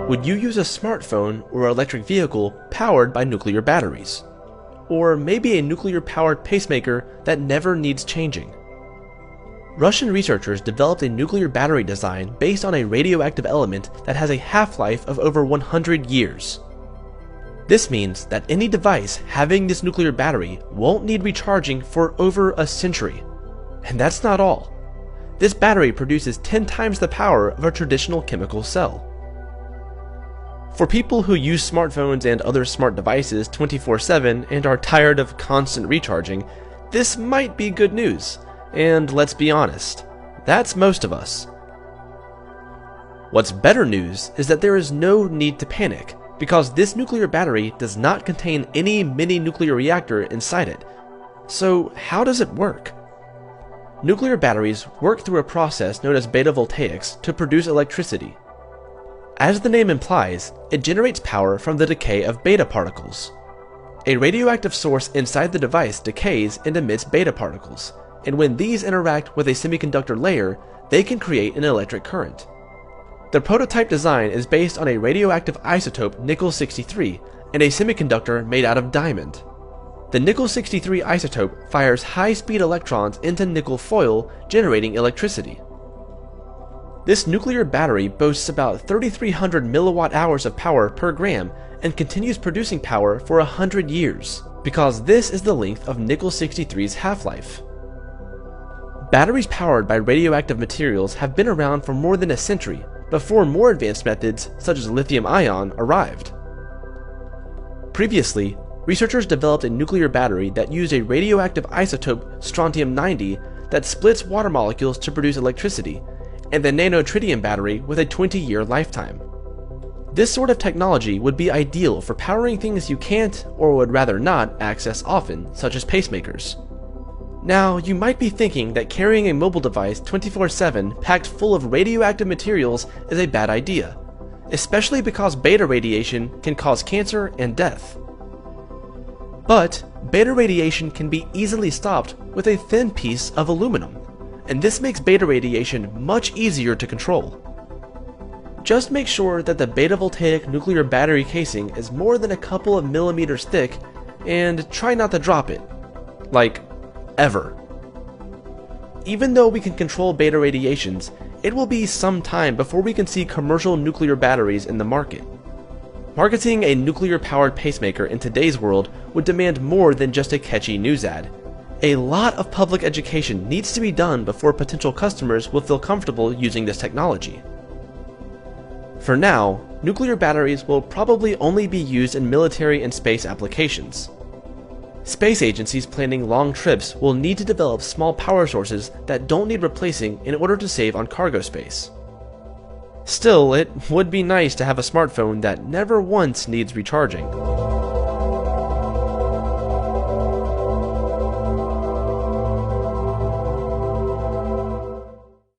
Would you use a smartphone or electric vehicle powered by nuclear batteries? Or maybe a nuclear-powered pacemaker that never needs changing? Russian researchers developed a nuclear battery design based on a radioactive element that has a half-life of over 100 years. This means that any device having this nuclear battery won't need recharging for over a century. And that's not all. This battery produces 10 times the power of a traditional chemical cell. For people who use smartphones and other smart devices 24/7 and are tired of constant recharging, this might be good news. And let's be honest, that's most of us. What's better news is that there is no need to panic, because this nuclear battery does not contain any mini-nuclear reactor inside it. So how does it work? Nuclear batteries work through a process known as beta voltaics to produce electricity. As the name implies, it generates power from the decay of beta particles. A radioactive source inside the device decays and emits beta particles, and when these interact with a semiconductor layer, they can create an electric current. The prototype design is based on a radioactive isotope nickel-63 and a semiconductor made out of diamond. The nickel-63 isotope fires high-speed electrons into nickel foil, generating electricity. This nuclear battery boasts about 3,300 milliwatt-hours of power per gram and continues producing power for 100 years, because this is the length of nickel-63's half-life. Batteries powered by radioactive materials have been around for more than a century, before more advanced methods such as lithium-ion arrived. Previously, researchers developed a nuclear battery that used a radioactive isotope strontium-90 that splits water molecules to produce electricity, and the nanotritium battery with a 20-year lifetime. This sort of technology would be ideal for powering things you can't or would rather not access often, such as pacemakers. Now, you might be thinking that carrying a mobile device 24/7 packed full of radioactive materials is a bad idea, especially because beta radiation can cause cancer and death. But beta radiation can be easily stopped with a thin piece of aluminum, and this makes beta radiation much easier to control. Just make sure that the beta voltaic nuclear battery casing is more than a couple of millimeters thick, and try not to drop it. Like, ever. Even though we can control beta radiations, it will be some time before we can see commercial nuclear batteries in the market. Marketing a nuclear-powered pacemaker in today's world would demand more than just a catchy news ad. A lot of public education needs to be done before potential customers will feel comfortable using this technology. For now, nuclear batteries will probably only be used in military and space applications. Space agencies planning long trips will need to develop small power sources that don't need replacing in order to save on cargo space. Still, it would be nice to have a smartphone that never once needs recharging.